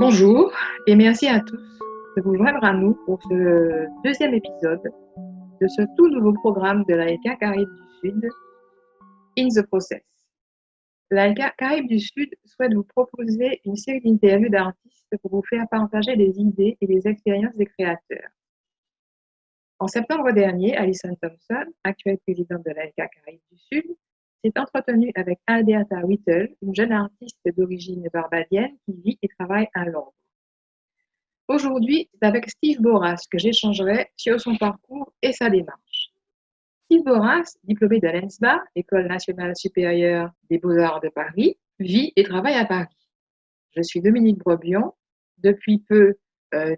Bonjour et merci à tous de vous joindre à nous pour ce deuxième épisode de ce tout nouveau programme de l'AECA Caraïbes du Sud, In the Process. L'AECA Caraïbes du Sud souhaite vous proposer une série d'interviews d'artistes pour vous faire partager des idées et des expériences des créateurs. En septembre dernier, Alison Thompson, actuelle présidente de l'AECA Caraïbes du Sud, s'est entretenue avec Alberta Whittle, une jeune artiste d'origine barbadienne qui vit et travaille à Londres. Aujourd'hui, c'est avec Steve Borras que j'échangerai sur son parcours et sa démarche. Steve Borras, diplômé de l'ENSBA, École nationale supérieure des beaux-arts de Paris, vit et travaille à Paris. Je suis Dominique Brebion, depuis peu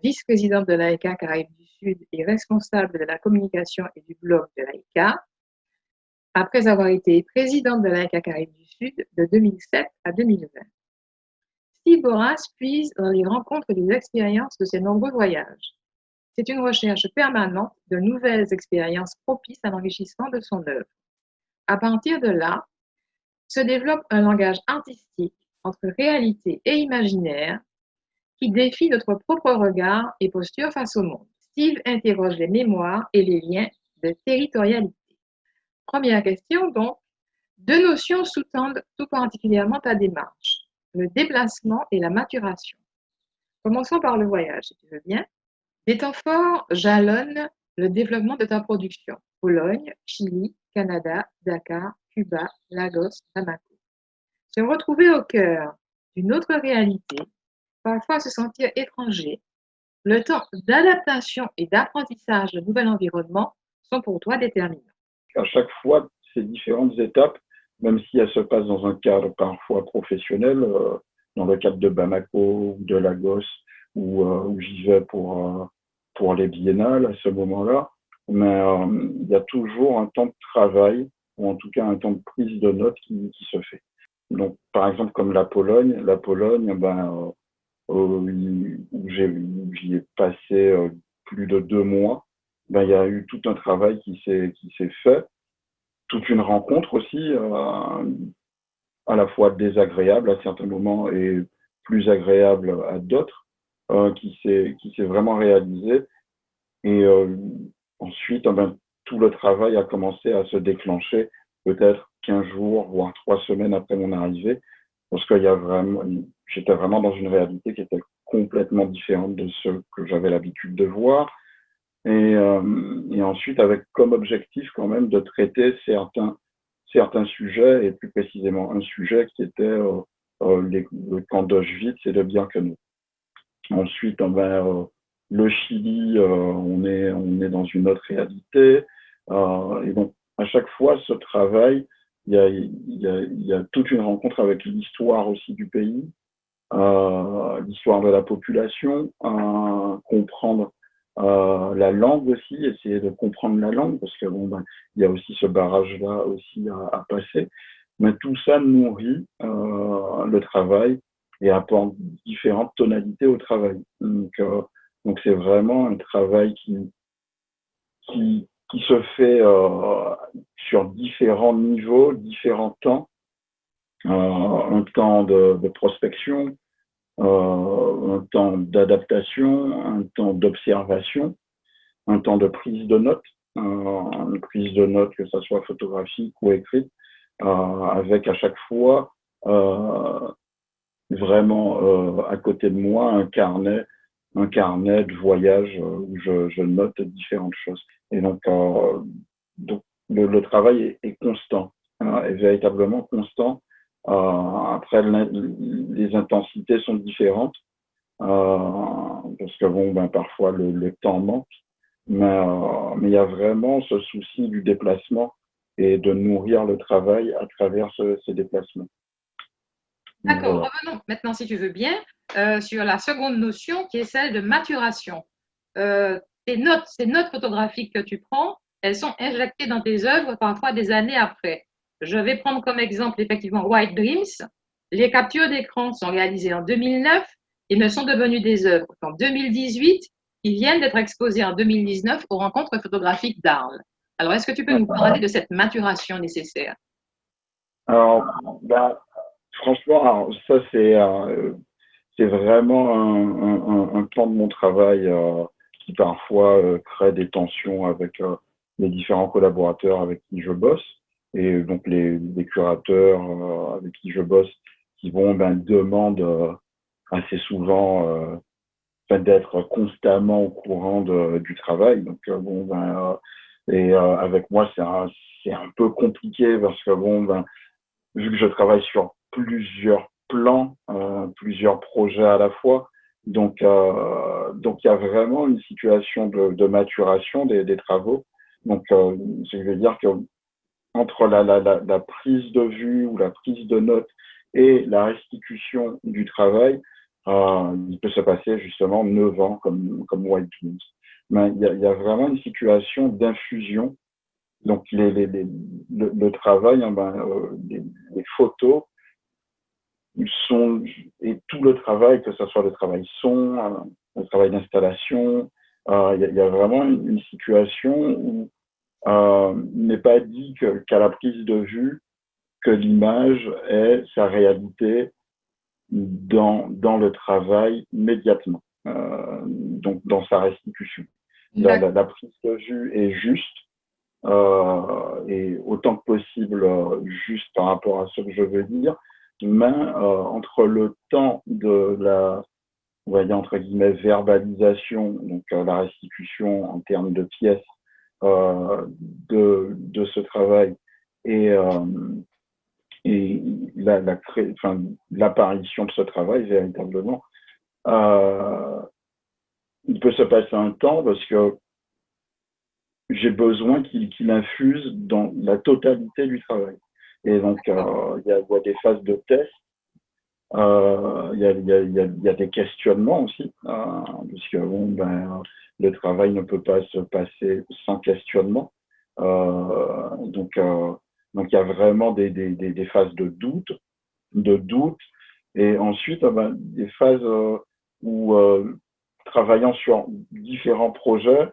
vice-présidente de l'AECA Caraïbes du Sud et responsable de la communication et du blog de l'AECA, après avoir été présidente de l'AECA Caraïbes du Sud de 2007 à 2020. Steve Borras puise dans les rencontres et les expériences de ses nombreux voyages. C'est une recherche permanente de nouvelles expériences propices à l'enrichissement de son œuvre. À partir de là, se développe un langage artistique entre réalité et imaginaire qui défie notre propre regard et posture face au monde. Steve interroge les mémoires et les liens de territorialité. Première question donc, deux notions sous-tendent tout particulièrement ta démarche, le déplacement et la maturation. Commençons par le voyage, si tu veux bien. Des temps forts jalonnent le développement de ta production. Pologne, Chili, Canada, Dakar, Cuba, Lagos, Bamako. Se retrouver au cœur d'une autre réalité, parfois se sentir étranger, le temps d'adaptation et d'apprentissage de nouvel environnement sont pour toi déterminants. À chaque fois, ces différentes étapes, même si elles se passent dans un cadre parfois professionnel, dans le cadre de Bamako ou de Lagos, où j'y vais pour les biennales à ce moment-là, mais il y a toujours un temps de travail, ou en tout cas un temps de prise de notes qui se fait. Donc, par exemple, comme la Pologne, où j'y ai passé plus de 2 mois, il y a eu tout un travail qui s'est fait, toute une rencontre aussi, à la fois désagréable à certains moments et plus agréable à d'autres, qui s'est vraiment réalisée. Et ensuite, tout le travail a commencé à se déclencher peut-être 15 jours, voire 3 semaines après mon arrivée, parce qu'il y a vraiment, j'étais vraiment dans une réalité qui était complètement différente de ce que j'avais l'habitude de voir. Et ensuite, avec comme objectif quand même de traiter certains sujets, et plus précisément un sujet qui était le camp d'Auschwitz et de Birkenau. Ensuite, le Chili, on est dans une autre réalité. Et donc, à chaque fois, ce travail, il y a toute une rencontre avec l'histoire aussi du pays, l'histoire de la population, comprendre la langue aussi, essayer de comprendre la langue, parce que il y a aussi ce barrage-là aussi à passer. Mais tout ça nourrit le travail et apporte différentes tonalités au travail. Donc c'est vraiment un travail qui se fait sur différents niveaux, différents temps. Un temps de prospection, un temps d'adaptation, un temps d'observation, un temps de prise de notes, une prise de notes que ce soit photographique ou écrite, avec à chaque fois vraiment à côté de moi un carnet de voyage où je note différentes choses. Et donc le travail est constant, est véritablement constant. Après, les intensités sont différentes, parce que parfois le temps manque, mais il y a vraiment ce souci du déplacement et de nourrir le travail à travers ces déplacements. D'accord, voilà. Revenons maintenant, si tu veux bien, sur la seconde notion qui est celle de maturation. Ces notes photographiques que tu prends, elles sont injectées dans tes œuvres parfois des années après. Je vais prendre comme exemple effectivement White Dreams. Les captures d'écran sont réalisées en 2009 et ne sont devenues des œuvres qu'en 2018 qui viennent d'être exposées en 2019 aux rencontres photographiques d'Arles. Alors, est-ce que tu peux nous parler de cette maturation nécessaire? Alors, franchement, alors, ça c'est vraiment un pan de mon travail qui parfois crée des tensions avec les différents collaborateurs avec qui je bosse et donc les curateurs avec qui je bosse qui vont demandent assez souvent d'être constamment au courant du travail. Donc avec moi c'est un peu compliqué parce que vu que je travaille sur plusieurs plans, plusieurs projets à la fois, donc il y a vraiment une situation de maturation des travaux. Donc je veux dire que entre la prise de vue ou la prise de notes et la restitution du travail, il peut se passer justement 9 ans comme White Twins. Mais il y a vraiment une situation d'infusion. Donc le travail, les photos, ils sont, et tout le travail, que ce soit le travail son, le travail d'installation, il y a vraiment une situation où il n'est pas dit qu'à la prise de vue, que l'image est sa réalité dans le travail immédiatement, donc dans sa restitution. La prise de vue est juste, et autant que possible juste par rapport à ce que je veux dire, mais entre le temps de la, on va dire entre guillemets, verbalisation, donc la restitution en termes de pièces de ce travail et, l'apparition de ce travail véritablement, il peut se passer un temps parce que j'ai besoin qu'il infuse dans la totalité du travail. Et donc, il y a des phases de test, il y a des questionnements aussi, puisque le travail ne peut pas se passer sans questionnement. Donc, il y a vraiment des phases de doute, et ensuite, des phases où, travaillant sur différents projets,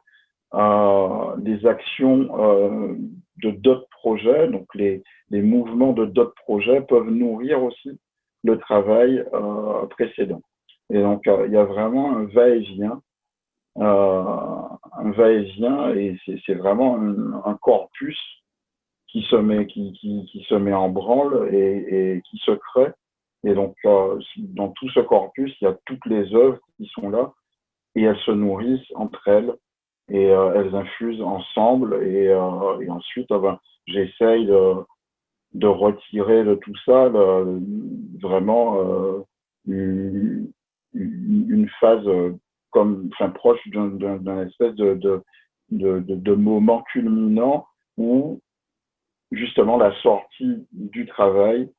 des actions de d'autres projets, donc les mouvements de d'autres projets peuvent nourrir aussi le travail précédent. Et donc, il y a vraiment un va-et-vient, et c'est vraiment un corpus qui se met en branle et qui se crée. Et donc, dans tout ce corpus, il y a toutes les œuvres qui sont là et elles se nourrissent entre elles et elles infusent ensemble et ensuite j'essaye de retirer de tout ça vraiment une phase proche d'un espèce de moment culminant où justement la sortie du travail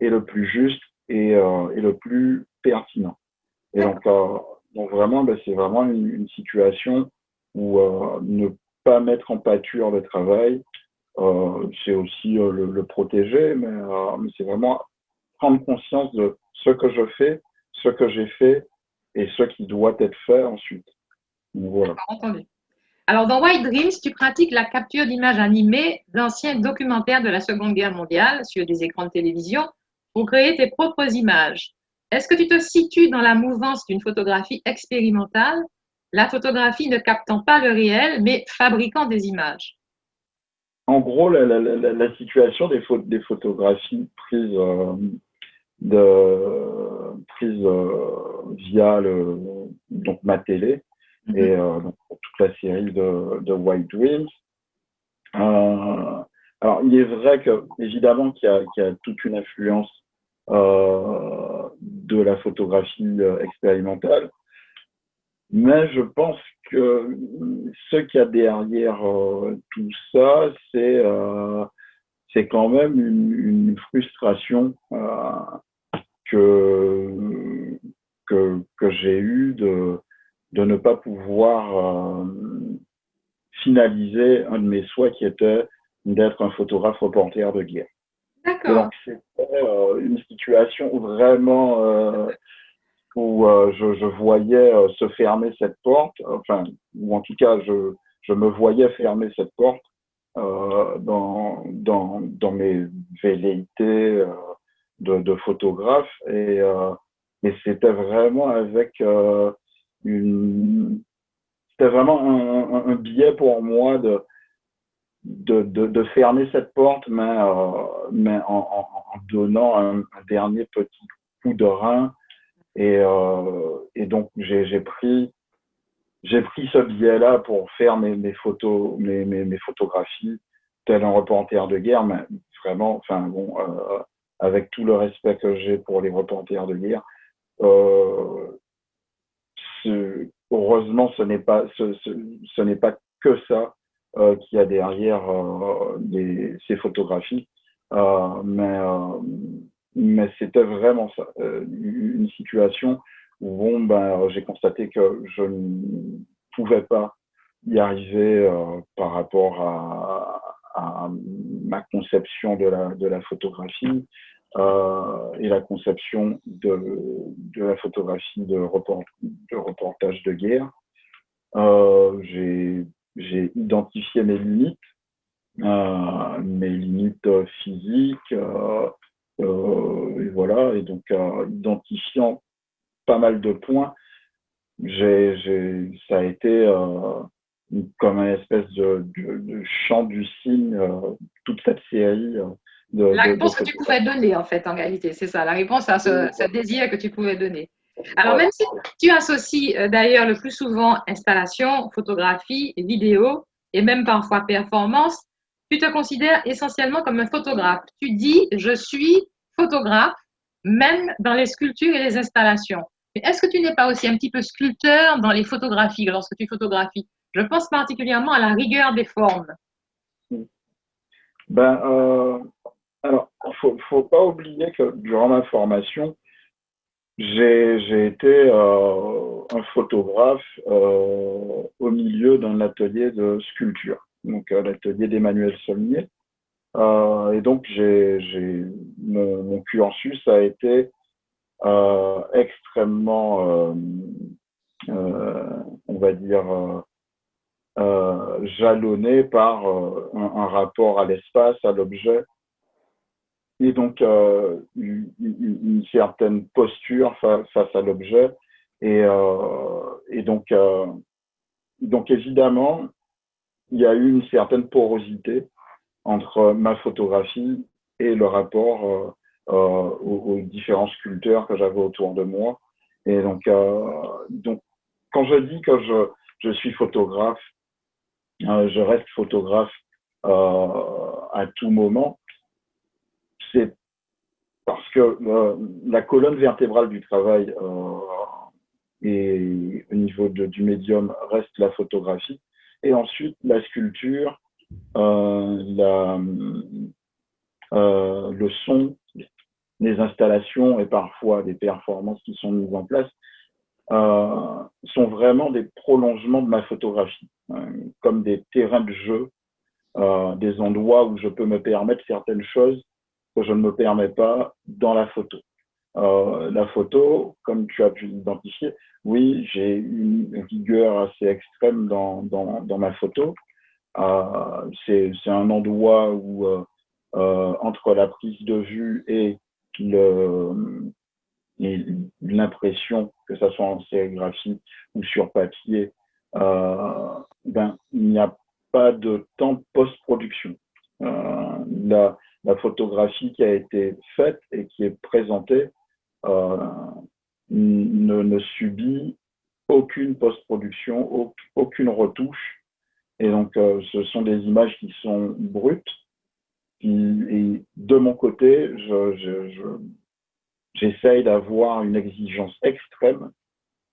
est le plus juste et le plus pertinent. Et donc vraiment, c'est vraiment une situation où ne pas mettre en pâture le travail, c'est aussi le protéger, mais c'est vraiment prendre conscience de ce que je fais, ce que j'ai fait et ce qui doit être fait ensuite. Donc, voilà. Entendu. Alors, dans White Dreams, tu pratiques la capture d'images animées d'anciens documentaires de la Seconde Guerre mondiale sur des écrans de télévision pour créer tes propres images. Est-ce que tu te situes dans la mouvance d'une photographie expérimentale, la photographie ne captant pas le réel, mais fabriquant des images? En gros, la situation des photographies prises, via donc ma télé et donc toute la série de White Dreams. Alors, il est vrai que évidemment qu'il y a toute une influence de la photographie expérimentale, mais je pense que ce qu'il y a derrière tout ça, c'est quand même une frustration que j'ai eue de ne pas pouvoir finaliser un de mes souhaits qui était d'être un photographe reporter de guerre. Et D'accord. donc, c'était une situation où vraiment où je voyais se fermer cette porte, enfin, ou en tout cas, je me voyais fermer cette porte dans mes velléités de photographe. Et c'était vraiment avec c'était vraiment un biais pour moi de fermer cette porte, mais en donnant un dernier petit coup de rein. Et donc, j'ai pris ce biais-là pour faire mes photos, mes photographies, tel un reporter de guerre, mais vraiment, enfin bon, avec tout le respect que j'ai pour les reporters de guerre, euh, heureusement, ce n'est pas que ça qu'il y a derrière ces photographies, euh, mais, euh, mais c'était vraiment ça, une situation où bon, ben, j'ai constaté que je ne pouvais pas y arriver par rapport à ma conception de la photographie et la conception de la photographie de reportage de guerre. J'ai identifié mes limites physiques, et voilà. Et donc, identifiant pas mal de points, ça a été comme une espèce de chant du cygne, toute cette série La de réponse que tu photographies. pouvais donner, en fait, en réalité, c'est ça, la réponse à ce désir que tu pouvais donner. Alors, Voilà. même si tu associes d'ailleurs le plus souvent installation, photographie, vidéo et même parfois performance, tu te considères essentiellement comme un photographe. Tu dis, je suis photographe, même dans les sculptures et les installations. Mais est-ce que tu n'es pas aussi un petit peu sculpteur dans les photographies, lorsque tu photographies? Je pense particulièrement à la rigueur des formes. Ben, alors, faut pas oublier que durant ma formation, j'ai été un photographe au milieu d'un atelier de sculpture, donc l'atelier d'Emmanuel Saulnier. Et donc, mon cursus a été extrêmement, on va dire, jalonné par un rapport à l'espace, à l'objet, et donc une certaine posture face à l'objet. Et donc évidemment, il y a eu une certaine porosité entre ma photographie et le rapport aux différents sculpteurs que j'avais autour de moi. Et donc quand je dis que je suis photographe, je reste photographe à tout moment, c'est parce que la colonne vertébrale du travail et au niveau du médium reste la photographie. Et ensuite, la sculpture, le son, les installations et parfois des performances qui sont mises en place sont vraiment des prolongements de ma photographie, comme des terrains de jeu, des endroits où je peux me permettre certaines choses que je ne me permets pas dans la photo. La photo, comme tu as pu l'identifier, oui, j'ai une rigueur assez extrême dans ma photo. C'est un endroit où, entre la prise de vue et l'impression, que ce soit en sérigraphie ou sur papier, ben, il n'y a pas de temps de post-production. La photographie qui a été faite et qui est présentée euh, ne subit aucune post-production, aucune retouche. Et donc, ce sont des images qui sont brutes. Et de mon côté, j'essaye d'avoir une exigence extrême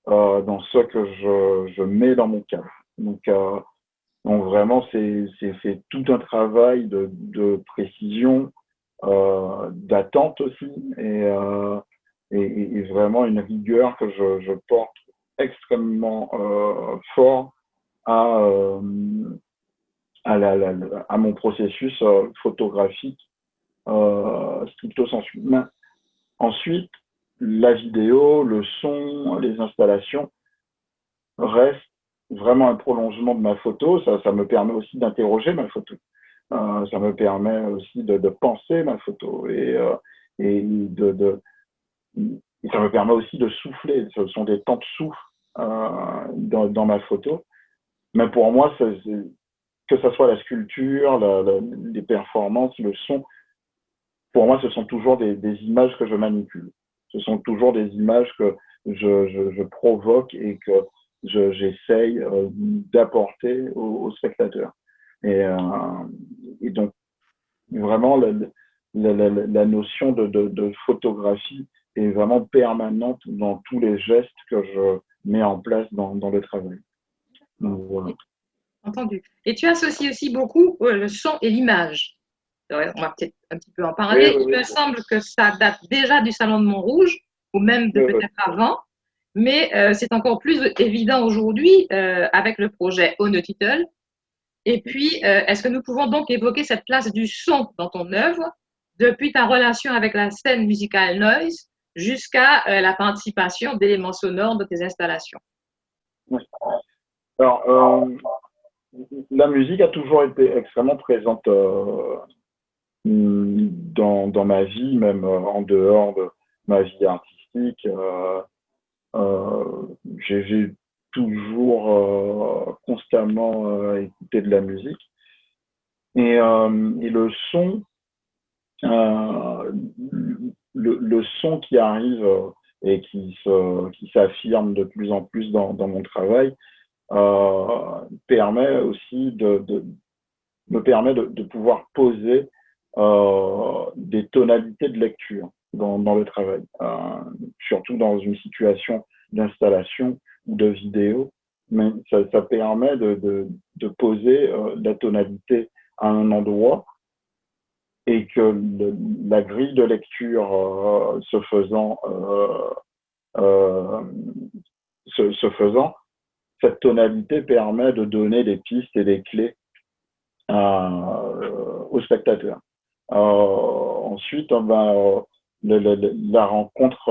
dans ce que je mets dans mon cadre. Donc vraiment, c'est tout un travail de précision, d'attente aussi, et vraiment une rigueur que je porte extrêmement fort à, à mon processus photographique stricto sensu. Mais ensuite, la vidéo, le son, les installations restent vraiment un prolongement de ma photo. Ça me permet aussi d'interroger ma photo. Ça me permet aussi de penser ma photo et et ça me permet aussi de souffler. Ce sont des temps de souffle dans ma photo. Mais pour moi, que ce soit la sculpture, les performances, le son, pour moi, ce sont toujours des images que je manipule. Ce sont toujours des images que je provoque et que j'essaye d'apporter au spectateur. Et, euh, et donc, vraiment, la notion de photographie est vraiment permanente dans tous les gestes que je mets en place dans le travail. Donc, voilà. Entendu. Et tu associes aussi beaucoup le son et l'image. Ouais, on va peut-être un petit peu en Oui, parler. oui, Il oui. me semble que ça date déjà du Salon de Montrouge, ou même de Oui, oui. peut-être avant, mais c'est encore plus évident aujourd'hui avec le projet Own Title. Et puis, est-ce que nous pouvons donc évoquer cette place du son dans ton œuvre, depuis ta relation avec la scène musicale Noise jusqu'à la participation d'éléments sonores de tes installations? Oui. Alors, la musique a toujours été extrêmement présente dans ma vie, même en dehors de ma vie artistique. J'ai toujours constamment écouté de la musique. Et le son, euh, le son qui arrive et qui s'affirme de plus en plus dans mon travail permet aussi me permet de pouvoir poser des tonalités de lecture dans le travail, surtout dans une situation d'installation ou de vidéo. Mais ça permet de poser la tonalité à un endroit et que la grille de lecture euh, se faisant, cette tonalité permet de donner des pistes et des clés aux spectateurs. Ensuite, la rencontre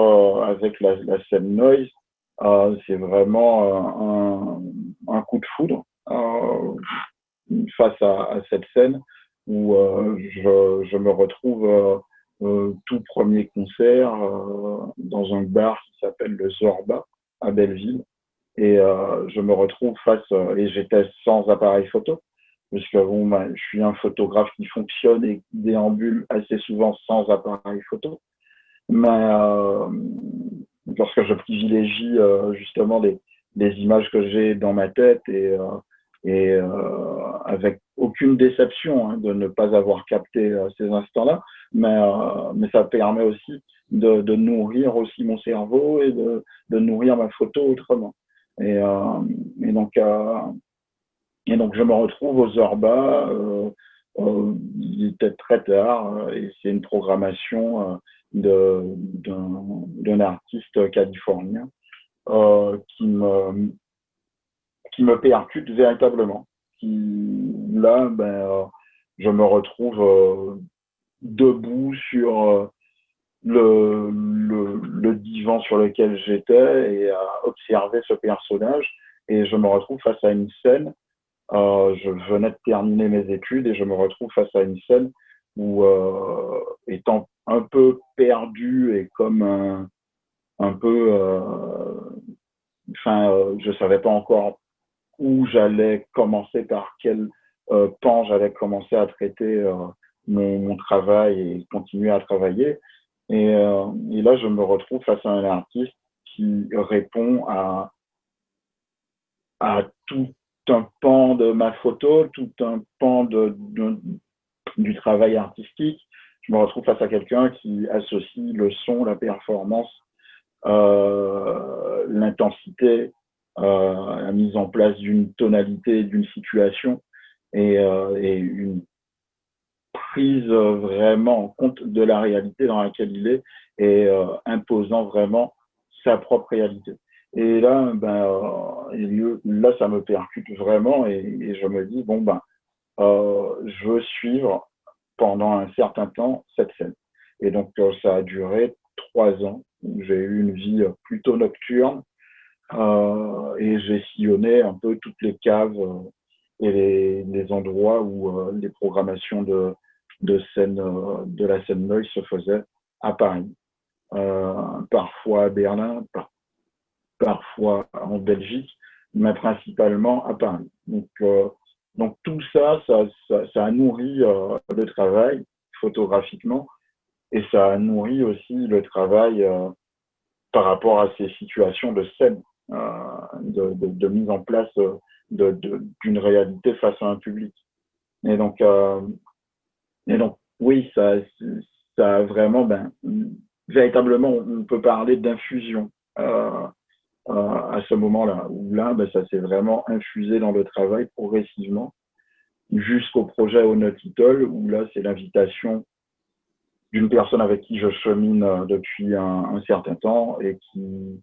avec la scène Noise, c'est vraiment un coup de foudre face à cette scène où je me retrouve tout premier concert dans un bar qui s'appelle le Zorba à Belleville. Et je me retrouve et j'étais sans appareil photo, puisque bon, je suis un photographe qui fonctionne et qui déambule assez souvent sans appareil photo. Mais lorsque je privilégie justement les images que j'ai dans ma tête et avec aucune déception de ne pas avoir capté ces instants-là, mais ça permet aussi de nourrir aussi mon cerveau et de nourrir ma photo autrement. Et, euh, et, donc, euh, et donc, je me retrouve aux Zorba. Il était très tard et c'est une programmation d'un artiste californien qui me percute véritablement. Là, je me retrouve debout sur le divan sur lequel j'étais et à observer ce personnage. Et je me retrouve face à une scène. Je venais de terminer mes études et je me retrouve face à une scène où, étant un peu perdu et comme un peu, je savais pas encore où j'allais commencer, par quel pan j'allais commencer à traiter mon travail et continuer à travailler. Et là, je me retrouve face à un artiste qui répond à tout un pan de ma photo, tout un pan du travail artistique. Je me retrouve face à quelqu'un qui associe le son, la performance, l'intensité, la mise en place d'une tonalité, d'une situation et une prise vraiment en compte de la réalité dans laquelle il est et imposant vraiment sa propre réalité. Et là, là, ça me percute vraiment et je me dis, bon, je veux suivre pendant un certain temps cette scène. Et donc, ça a duré 3 ans où j'ai eu une vie plutôt nocturne et j'ai sillonné un peu toutes les caves et les endroits où les programmations de la scène Noise se faisaient à Paris. parfois à Berlin, parfois en Belgique, mais principalement à Paris. Donc tout ça, ça a nourri le travail photographiquement et ça a nourri aussi le travail par rapport à ces situations de scène, de mise en place d'une réalité face à un public. Et donc, euh, et donc oui, ça a vraiment, véritablement, on peut parler d'infusion à ce moment-là, où là, ça s'est vraiment infusé dans le travail progressivement, jusqu'au projet au Title, où là, c'est l'invitation d'une personne avec qui je chemine depuis un certain temps et qui,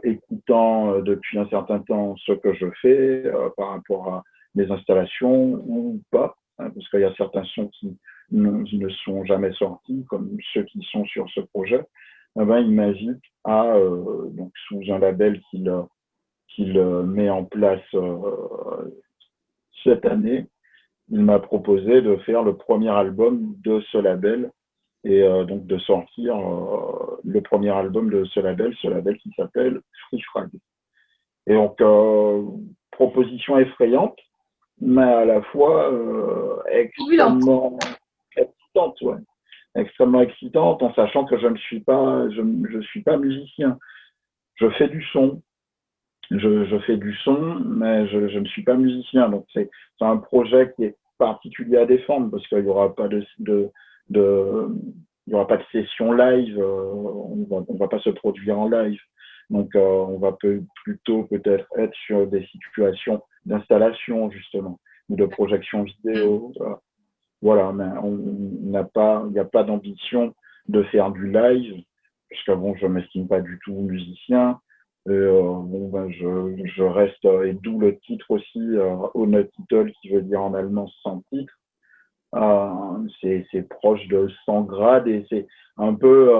écoutant depuis un certain temps ce que je fais par rapport à mes installations ou pas, hein, parce qu'il y a certains sons qui ne sont jamais sortis, comme ceux qui sont sur ce projet, il m'invite à, donc sous un label qu'il met en place cette année, il m'a proposé de faire le premier album de ce label et donc de sortir le premier album de ce label qui s'appelle Free Frag. Et donc, proposition effrayante, mais à la fois extrêmement excitante, ouais. Extrêmement excitante, en sachant que je ne suis pas, je suis pas musicien. Je fais du son, je fais du son, mais je ne suis pas musicien. Donc, c'est un projet qui est particulier à défendre parce qu'il n'y aura pas il y aura pas de session live, on va pas se produire en live. Donc, on va plutôt peut-être être sur des situations d'installation, justement, ou de projection vidéo. Voilà, mais il n'y a pas d'ambition de faire du live, parce que bon, je ne m'estime pas du tout musicien. Je reste, et d'où le titre aussi, Ohne Titel, qui veut dire en allemand sans titre. C'est proche de 100 grades et c'est un peu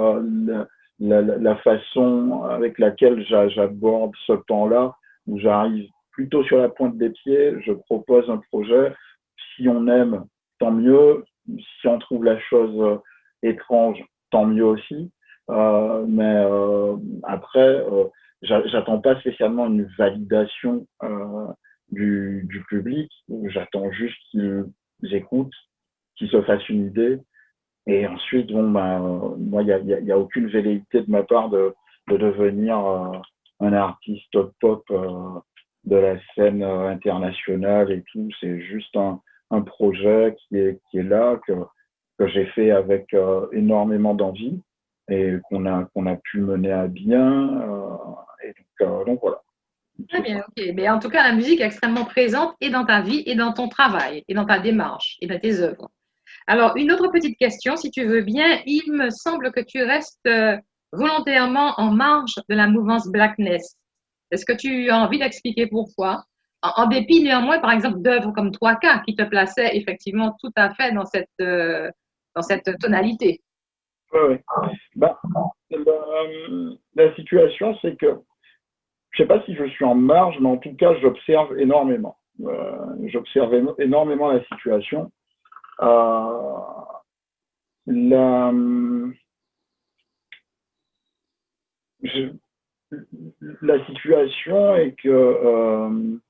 la façon avec laquelle j'aborde ce temps-là, où j'arrive plutôt sur la pointe des pieds, je propose un projet. Si on aime, tant mieux. Si on trouve la chose étrange, tant mieux aussi. Mais après, j'attends pas spécialement une validation du public. J'attends juste qu'ils écoutent, qu'ils se fassent une idée. Et ensuite, moi, il y a aucune velléité de ma part de devenir un artiste pop de la scène internationale et tout. C'est juste un projet qui est là, que j'ai fait avec énormément d'envie et qu'on a pu mener à bien. Donc voilà. Très bien, ok. Mais en tout cas, la musique est extrêmement présente et dans ta vie, et dans ton travail, et dans ta démarche, et dans tes œuvres. Alors, une autre petite question, si tu veux bien. Il me semble que tu restes volontairement en marge de la mouvance Blackness. Est-ce que tu as envie d'expliquer pourquoi? En dépit néanmoins, par exemple, d'œuvres comme 3K qui te plaçaient effectivement tout à fait dans cette tonalité. Ouais, ouais. Bah, la situation, c'est que je ne sais pas si je suis en marge, mais en tout cas, j'observe énormément. J'observe énormément la situation. Euh, la, je- la situation est que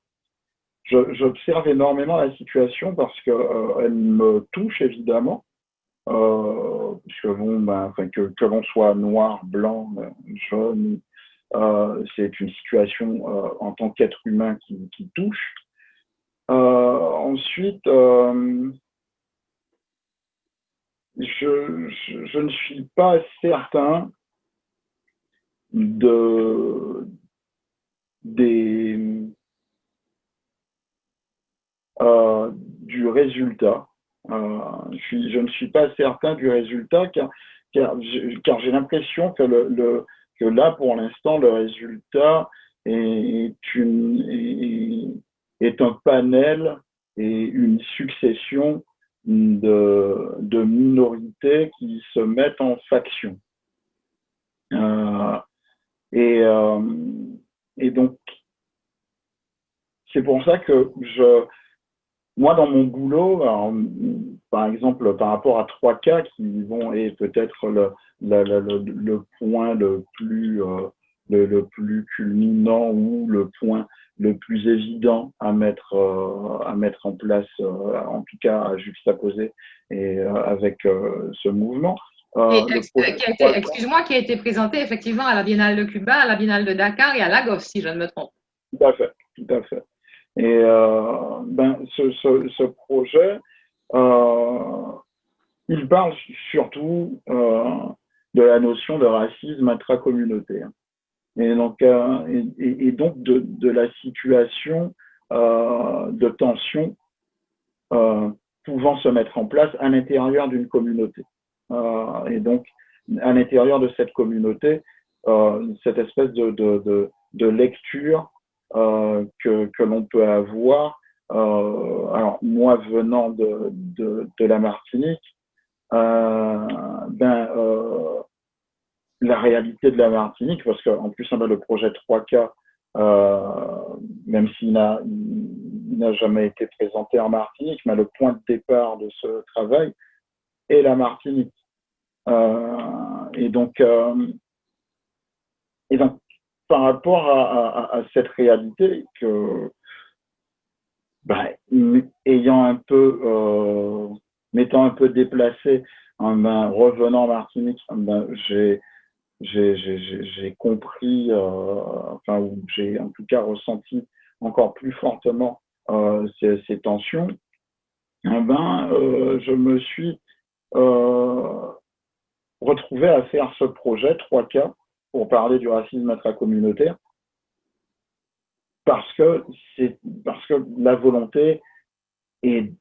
j'observe énormément la situation parce que elle me touche évidemment. Puisque que l'on soit noir, blanc, jaune, c'est une situation en tant qu'être humain qui touche. Ensuite, je ne suis pas certain de des du résultat. Je ne suis pas certain du résultat car j'ai l'impression que là, pour l'instant, le résultat est un panel et une succession de minorités qui se mettent en faction. Euh, et, euh, et donc, c'est pour ça que moi, dans mon boulot, alors, par exemple, par rapport à 3K qui vont et peut-être le point le plus culminant ou le point le plus évident à mettre en place, en tout cas à juxtaposer et avec ce mouvement. Et Le projet 3K, excuse-moi, qui a été présenté effectivement à la Biennale de Cuba, à la Biennale de Dakar et à Lagos, si je ne me trompe. tout à fait, tout à fait. Et ben, ce projet, euh, il parle surtout de la notion de racisme intracommunautaire. Et donc de la situation de tension pouvant se mettre en place à l'intérieur d'une communauté. Et donc, à l'intérieur de cette communauté, cette espèce de lecture que l'on peut avoir. Alors, moi, venant de la Martinique, ben, la réalité de la Martinique, parce qu'en plus, on a le projet 3K, même s'il n'a jamais été présenté en Martinique, mais le point de départ de ce travail est la Martinique. Euh, et, donc, euh, et donc, par rapport à cette réalité que, ben, ayant un peu, m'étant un peu déplacé, ben, revenant en Martinique, ben, j'ai compris, enfin, ou j'ai en tout cas ressenti encore plus fortement ces tensions, ben, je me suis euh, retrouvé à faire ce projet 3K pour parler du racisme intracommunautaire parce que parce que la volonté est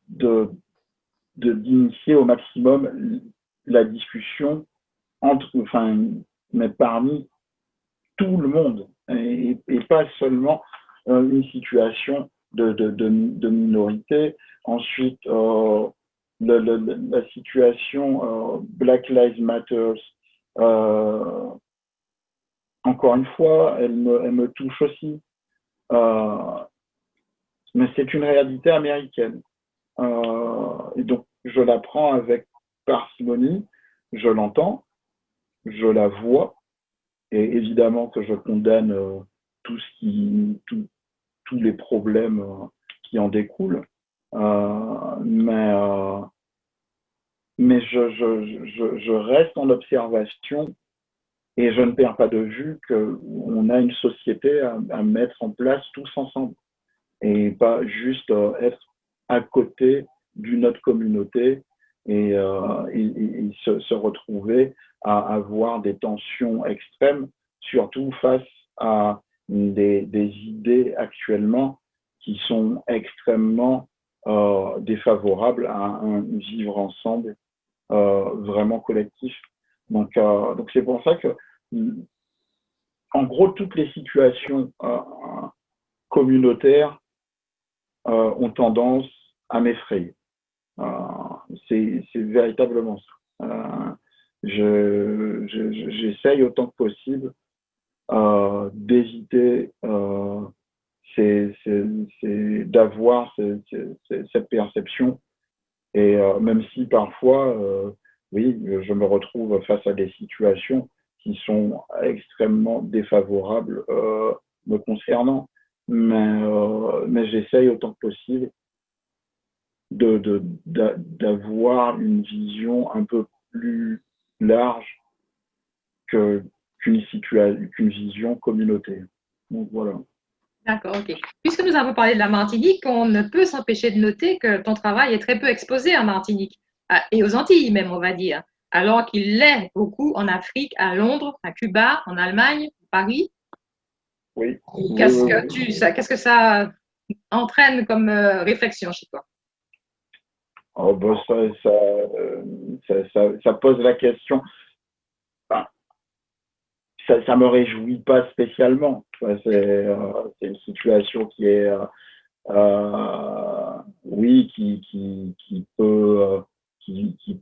d'initier au maximum la discussion entre, enfin, mais parmi tout le monde et pas seulement une situation de minorité. Ensuite, la situation Black Lives Matter, euh, encore une fois, elle me touche aussi. Euh, mais c'est une réalité américaine. Et donc, je la prends avec parcimonie, je l'entends, je la vois, et évidemment que je condamne tout ce qui, tous les problèmes qui en découlent. Euh, mais euh, mais je reste en observation et je ne perds pas de vue qu'on a une société à mettre en place tous ensemble et pas juste être à côté d'une autre communauté et se retrouver à avoir des tensions extrêmes, surtout face à des idées actuellement qui sont extrêmement défavorables à un vivre ensemble vraiment collectif. Donc c'est pour ça que, en gros, toutes les situations communautaires ont tendance à m'effrayer. Euh, c'est véritablement ça. J'essaye autant que possible d'éviter d'avoir cette perception. Et même si parfois, oui, je me retrouve face à des situations qui sont extrêmement défavorables me concernant, mais j'essaye autant que possible d'avoir une vision un peu plus large qu'une vision communautaire. Donc voilà. D'accord, ok. Puisque nous avons parlé de la Martinique, on ne peut s'empêcher de noter que ton travail est très peu exposé en Martinique, et aux Antilles même, on va dire, alors qu'il l'est beaucoup en Afrique, à Londres, à Cuba, en Allemagne, à Paris. Oui, oui, Qu'est-ce oui, que oui. qu'est-ce que ça entraîne comme réflexion chez toi? Oh, bah, ça pose la question. Enfin, ça me réjouit pas spécialement. C'est une situation qui est, oui, qui peut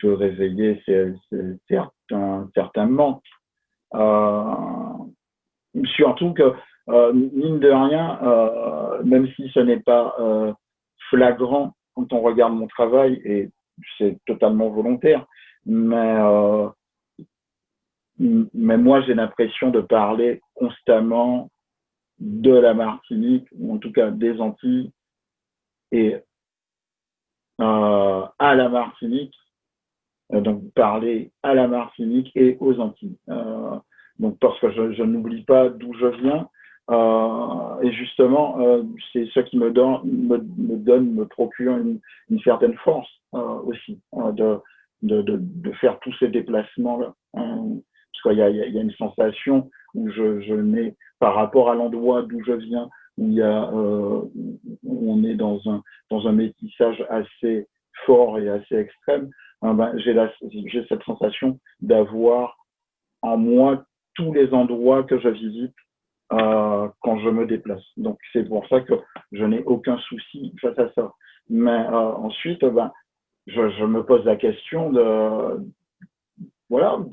réveiller certains manques. Euh, Surtout que, mine de rien, même si ce n'est pas flagrant quand on regarde mon travail, et c'est totalement volontaire, mais moi, j'ai l'impression de parler constamment de la Martinique, ou en tout cas des Antilles, et à la Martinique, donc parler à la Martinique et aux Antilles. Donc parce que je n'oublie pas d'où je viens, et justement, c'est ce qui me procure une certaine force aussi, de faire tous ces déplacements-là. Parce qu'il y a une sensation où je n'ai, par rapport à l'endroit d'où je viens, où on est dans un métissage assez fort et assez extrême, j'ai cette sensation d'avoir en moi tous les endroits que je visite quand je me déplace. Donc, c'est pour ça que je n'ai aucun souci face à ça. Mais ensuite, je me pose la question de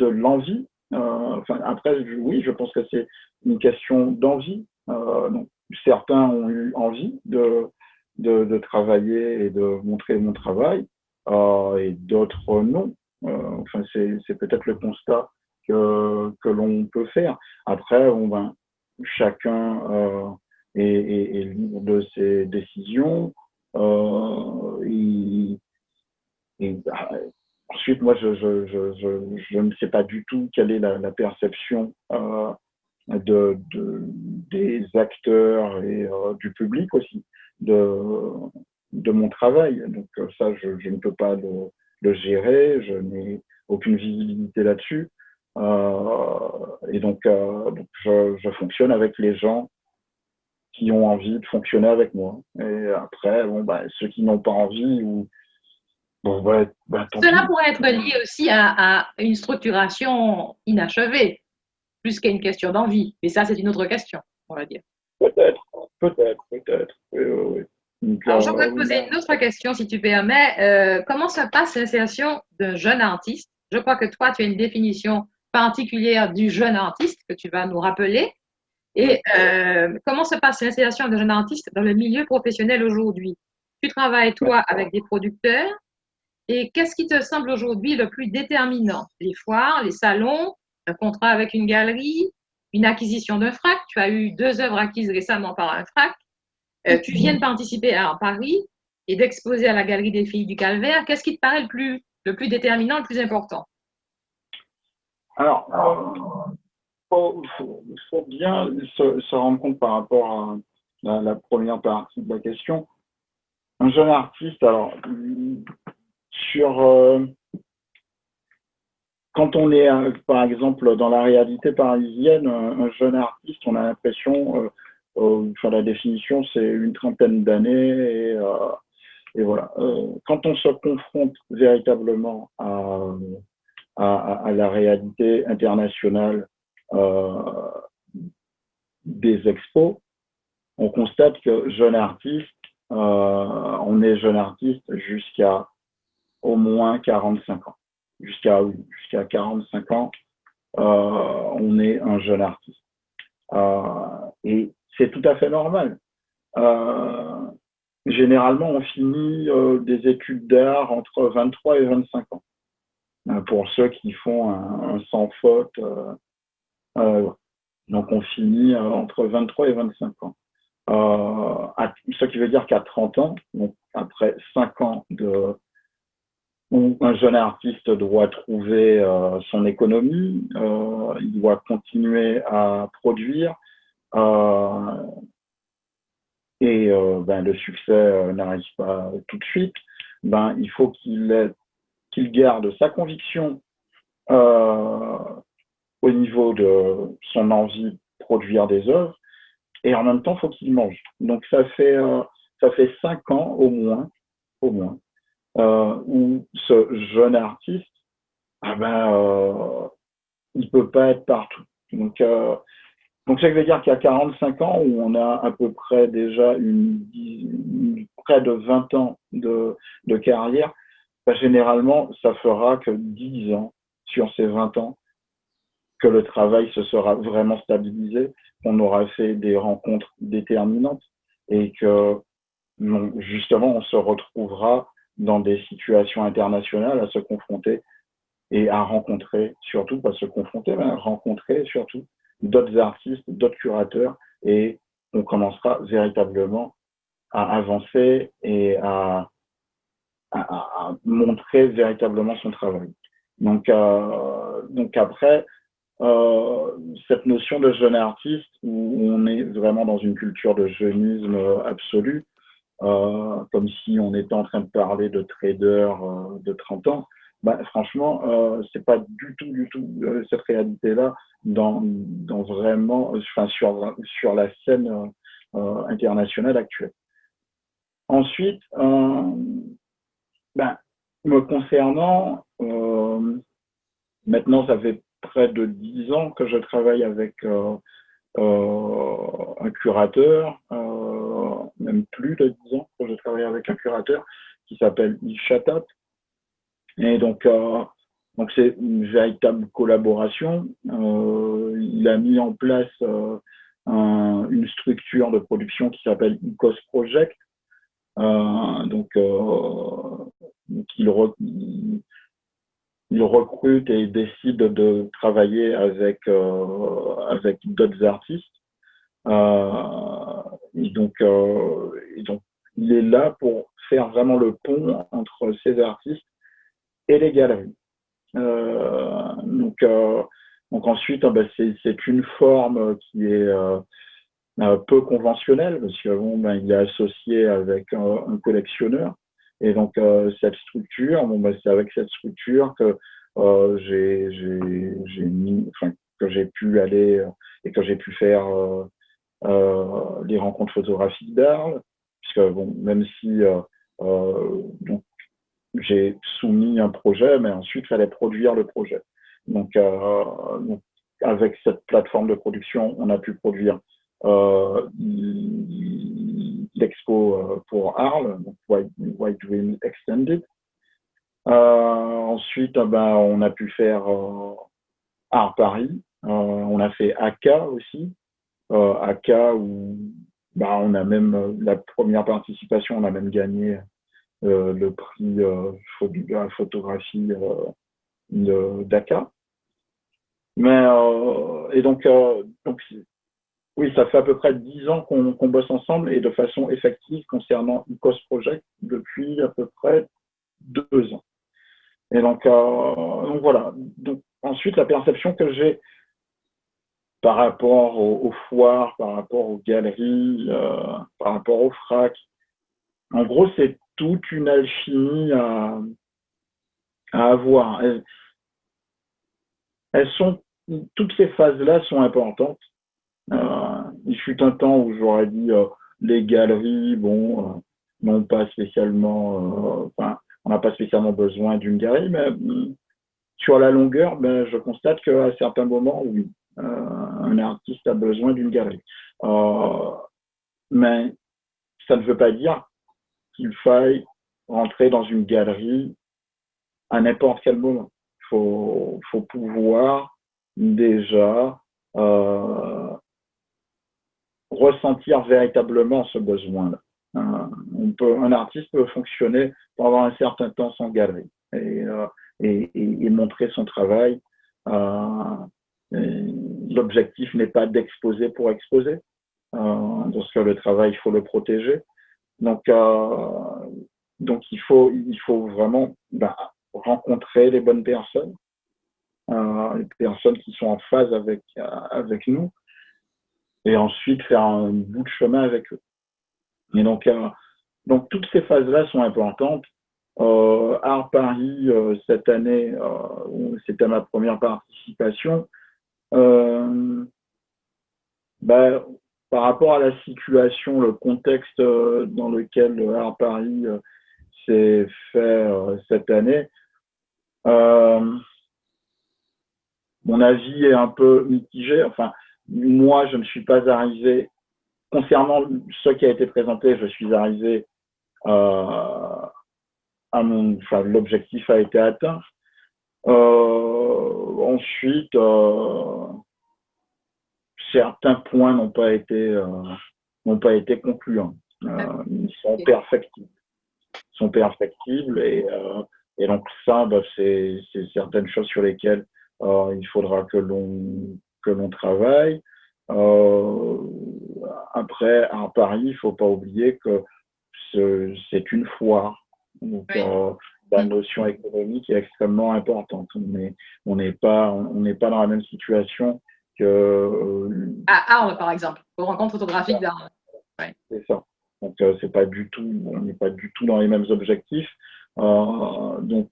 l'envie. Après, oui, je pense que c'est une question d'envie. Donc, certains ont eu envie de travailler et de montrer mon travail, et d'autres non. C'est peut-être le constat que l'on peut faire. Après, chacun est libre de ses décisions. Et ensuite, moi, je ne sais pas du tout quelle est la perception des acteurs et du public aussi de mon travail. Donc ça, je ne peux pas le gérer, je n'ai aucune visibilité là-dessus. Et donc je fonctionne avec les gens qui ont envie de fonctionner avec moi. Et après, ceux qui n'ont pas envie, tant Cela pis. pourrait être lié aussi à une structuration inachevée, plus qu'à une question d'envie. Mais ça, c'est une autre question, on va dire. Peut-être, peut-être. Oui, oui, oui. Donc, Alors, j'aimerais te oui. poser une autre question, si tu permets. Comment se passe l'insertion d'un jeune artiste? Je crois que toi, tu as une définition particulière du jeune artiste que tu vas nous rappeler. Et comment se passe l'installation de jeunes artistes dans le milieu professionnel aujourd'hui? Tu travailles, toi, avec des producteurs. Et qu'est-ce qui te semble aujourd'hui le plus déterminant? Les foires, les salons, un contrat avec une galerie, une acquisition d'un FRAC. Tu as eu 2 œuvres acquises récemment par un FRAC. Tu viens de participer à Paris et d'exposer à la Galerie des Filles du Calvaire. Qu'est-ce qui te paraît le plus déterminant, le plus important? Alors, faut bien se rendre compte par rapport à la première partie de la question. Un jeune artiste, alors, quand on est, par exemple, dans la réalité parisienne, un jeune artiste, on a l'impression, la définition, c'est une trentaine d'années, et voilà. Quand on se confronte véritablement à la réalité internationale des expos, on constate que jeune artiste, on est jeune artiste jusqu'à au moins 45 ans. Jusqu'à 45 ans, on est un jeune artiste. Et c'est tout à fait normal. Généralement, on finit des études d'art entre 23 et 25 ans. Pour ceux qui font un sans faute. Donc, on finit entre 23 et 25 ans. Ce qui veut dire qu'à 30 ans, donc après 5 ans où un jeune artiste doit trouver son économie, il doit continuer à produire, et le succès n'arrive pas tout de suite. Il faut qu'il garde sa conviction au niveau de son envie de produire des œuvres, et en même temps, il faut qu'il mange. Donc ça fait 5 ans au moins, où ce jeune artiste, il peut pas être partout. Donc ça veut dire qu'à 45 ans, où on a à peu près déjà près de 20 ans de carrière, généralement, ça fera que 10 ans sur ces 20 ans que le travail se sera vraiment stabilisé, qu'on aura fait des rencontres déterminantes, et que Donc, justement, on se retrouvera dans des situations internationales à se confronter et à rencontrer, surtout, pas se confronter, mais à rencontrer surtout d'autres artistes, d'autres curateurs, et on commencera véritablement à avancer et à montrer véritablement son travail. Donc après, cette notion de jeune artiste, où on est vraiment dans une culture de jeunisme absolu, comme si on était en train de parler de traders de 30 ans, bah, franchement, c'est pas du tout cette réalité-là dans vraiment, enfin, sur la scène internationale actuelle. Ensuite, ben, me concernant, maintenant, ça fait près de 10 ans que je travaille avec un curateur, même plus de 10 ans que je travaille avec un curateur qui s'appelle Yves Chatat. Et donc c'est une véritable collaboration. Il a mis en place une structure de production qui s'appelle Icos Project. Il recrute et il décide de travailler avec d'autres artistes. Et donc, il est là pour faire vraiment le pont entre ces artistes et les galeries. Donc ensuite, c'est une forme qui est peu conventionnelle, parce que il est associé avec un collectionneur. Et donc, cette structure, c'est avec cette structure que que j'ai pu aller et que j'ai pu faire les rencontres photographiques d'Arles, puisque même si donc, j'ai soumis un projet, mais ensuite, il fallait produire le projet. Donc, avec cette plateforme de production, on a pu produire l'expo pour Arles, donc White Dream Extended. Ensuite, on a pu faire Art Paris. On a fait AK aussi. AK où on a même la première participation, on a même gagné le prix de la photographie de Dakar. Et donc oui, ça fait à peu près 10 ans qu'on bosse ensemble et de façon effective concernant Icos Project depuis à peu près 2 ans. Et donc voilà. Donc, ensuite, la perception que j'ai par rapport aux foires, par rapport aux galeries, par rapport aux FRAC, en gros, c'est toute une alchimie à avoir. Toutes ces phases-là sont importantes. Il fut un temps où j'aurais dit les galeries, n'ont pas spécialement, on n'a pas spécialement besoin d'une galerie, mais sur la longueur, je constate qu'à certains moments, oui, un artiste a besoin d'une galerie. Mais ça ne veut pas dire qu'il faille rentrer dans une galerie à n'importe quel moment. Il faut pouvoir déjà ressentir véritablement ce besoin-là. Un artiste peut fonctionner pendant un certain temps sans galerie et montrer son travail. L'objectif n'est pas d'exposer pour exposer. Parce que le travail, il faut le protéger. Donc il faut vraiment rencontrer les bonnes personnes, les personnes qui sont en phase avec nous, et ensuite faire un bout de chemin avec eux. Et donc toutes ces phases-là sont importantes. Art Paris, cette année, c'était ma première participation. Par rapport à la situation, le contexte dans lequel Art Paris s'est fait cette année, mon avis est un peu mitigé. Enfin, moi, je ne suis pas arrivé, concernant ce qui a été présenté, je suis arrivé l'objectif a été atteint. Ensuite, certains points n'ont pas été concluants. Ils sont Ok. perfectibles. Sont perfectibles et donc ça, bah, c'est certaines choses sur lesquelles il faudra que l'on travaille. Euh, Après, à Paris, il faut pas oublier que c'est une foire. Donc, Oui. la notion économique est extrêmement importante. On n'est pas dans la même situation que À Arles, par exemple, aux rencontres photographiques d'Arles. Ouais. c'est ça. Donc, c'est pas du tout, on n'est pas du tout dans les mêmes objectifs. Donc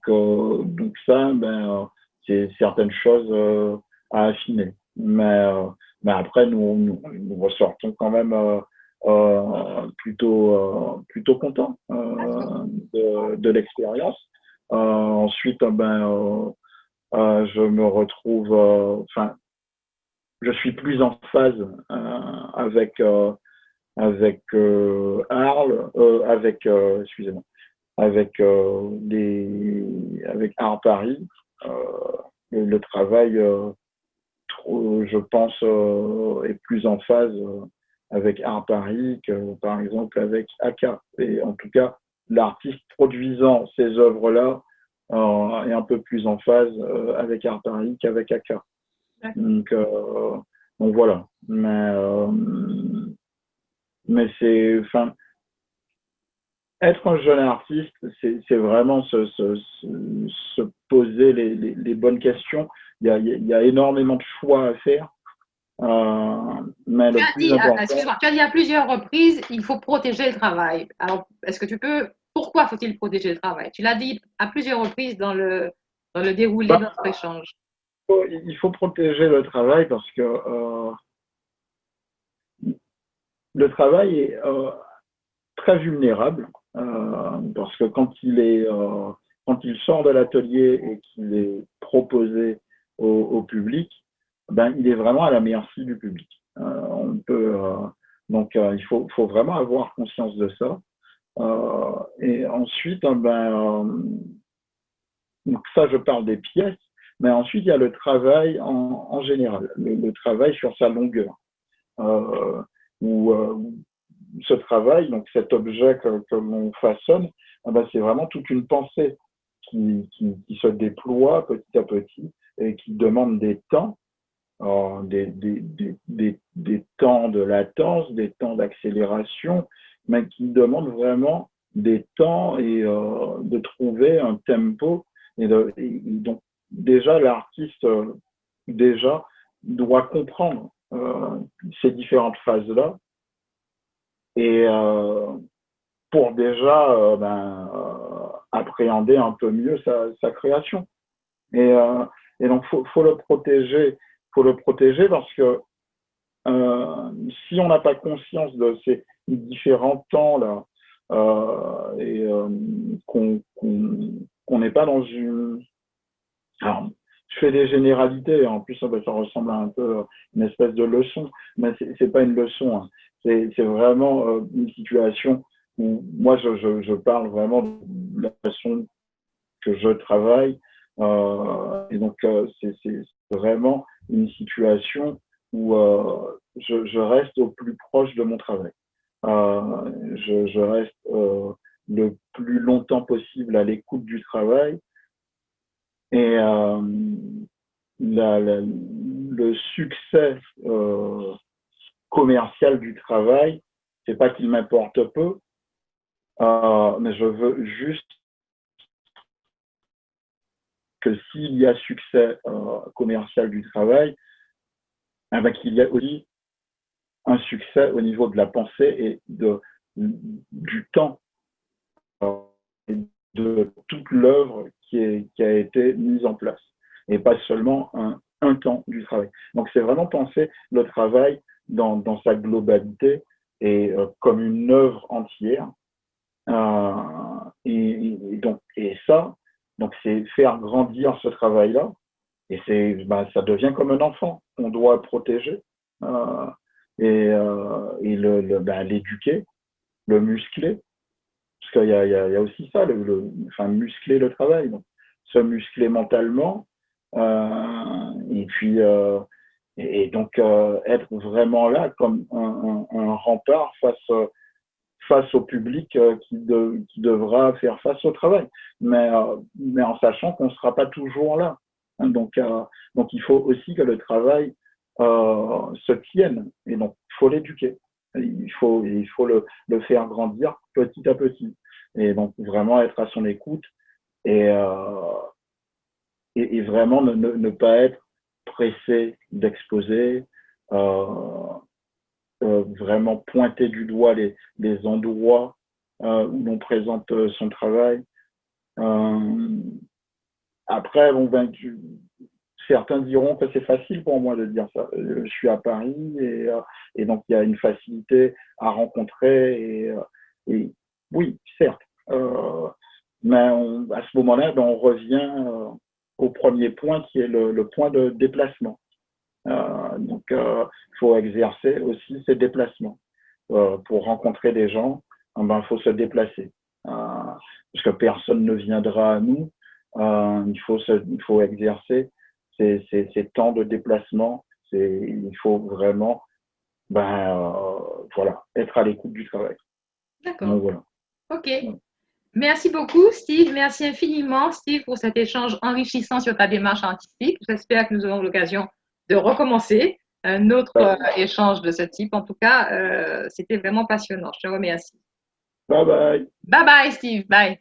ça, c'est certaines choses à affiner. Mais après, nous ressortons quand même plutôt contents de l'expérience. Ensuite, je me retrouve, enfin, je suis plus en phase avec Arles, excusez-moi, avec Art Paris. Euh, le travail, je pense, est plus en phase avec Art Paris que, par exemple, avec ACA. Et en tout cas, l'artiste produisant ces œuvres-là est un peu plus en phase avec Art Paris qu'avec ACA. Donc, donc voilà. Mais c'est, enfin, être un jeune artiste, c'est vraiment se poser les bonnes questions. Il y a énormément de choix à faire, mais Tu le as plus dit, important, excuse-moi, tu as dit à plusieurs reprises, il faut protéger le travail. Alors, est-ce que tu peux, pourquoi faut-il protéger le travail? Tu l'as dit à plusieurs reprises dans le déroulé de bah, notre échange. il faut protéger le travail parce que le travail est très vulnérable, parce que quand il sort de l'atelier et qu'il est proposé au public, ben, il est vraiment à la merci du public. On peut, faut vraiment avoir conscience de ça. Et ensuite, donc ça, je parle des pièces, mais ensuite, il y a le travail en général, le travail sur sa longueur. Euh, où ce travail, donc cet objet que l'on façonne, c'est vraiment toute une pensée qui se déploie petit à petit et qui demande des temps, des temps de latence, des temps d'accélération, mais qui demande vraiment des temps et de trouver un tempo. Et donc, déjà, l'artiste déjà doit comprendre ces différentes phases-là et pour déjà appréhender un peu mieux sa création. Et, euh, et donc, faut le protéger parce que si on n'a pas conscience de ces différents temps-là et qu'on n'est pas dans une... Alors, je fais des généralités, en plus ça ressemble à un peu une espèce de leçon, mais c'est pas une leçon, hein. C'est vraiment une situation où moi je parle vraiment de la façon que je travaille, et donc c'est vraiment une situation où je reste au plus proche de mon travail. Je reste le plus longtemps possible à l'écoute du travail et le succès commercial du travail, c'est pas qu'il m'importe peu, mais je veux juste que s'il y a succès commercial du travail, qu'il y ait aussi un succès au niveau de la pensée et du temps et de toute l'œuvre qui a été mise en place et pas seulement un temps du travail. Donc c'est vraiment penser le travail dans sa globalité et comme une œuvre entière. Et ça, donc c'est faire grandir ce travail-là. Et ça devient comme un enfant qu'on doit protéger et l'éduquer, le muscler. Parce qu'il y a aussi ça, enfin, muscler le travail. Donc, se muscler mentalement et puis et donc être vraiment là comme un rempart face au public qui devra faire face au travail, mais en sachant qu'on ne sera pas toujours là. Hein, donc il faut aussi que le travail se tienne, et donc il faut l'éduquer. Il faut le faire grandir petit à petit. Et donc vraiment être à son écoute et, et vraiment ne pas être pressé d'exposer, vraiment pointer du doigt les endroits où l'on présente son travail. Après, bon, certains diront que c'est facile pour moi de dire ça. Je suis à Paris et donc il y a une facilité à rencontrer. Et oui, certes. Mais à ce moment-là, ben, on revient au premier point qui est le point de déplacement. Donc, il faut exercer aussi ces déplacements. Pour rencontrer des gens, ben, il faut se déplacer. Parce que personne ne viendra à nous. Il faut exercer ces temps de déplacement. Il faut vraiment voilà, être à l'écoute du travail. D'accord. Donc, voilà. OK. Merci beaucoup, Steve. Merci infiniment, Steve, pour cet échange enrichissant sur ta démarche artistique. J'espère que nous aurons l'occasion de recommencer un autre échange de ce type. En tout cas, c'était vraiment passionnant. Je te remercie. Bye bye. Bye bye, Steve. Bye.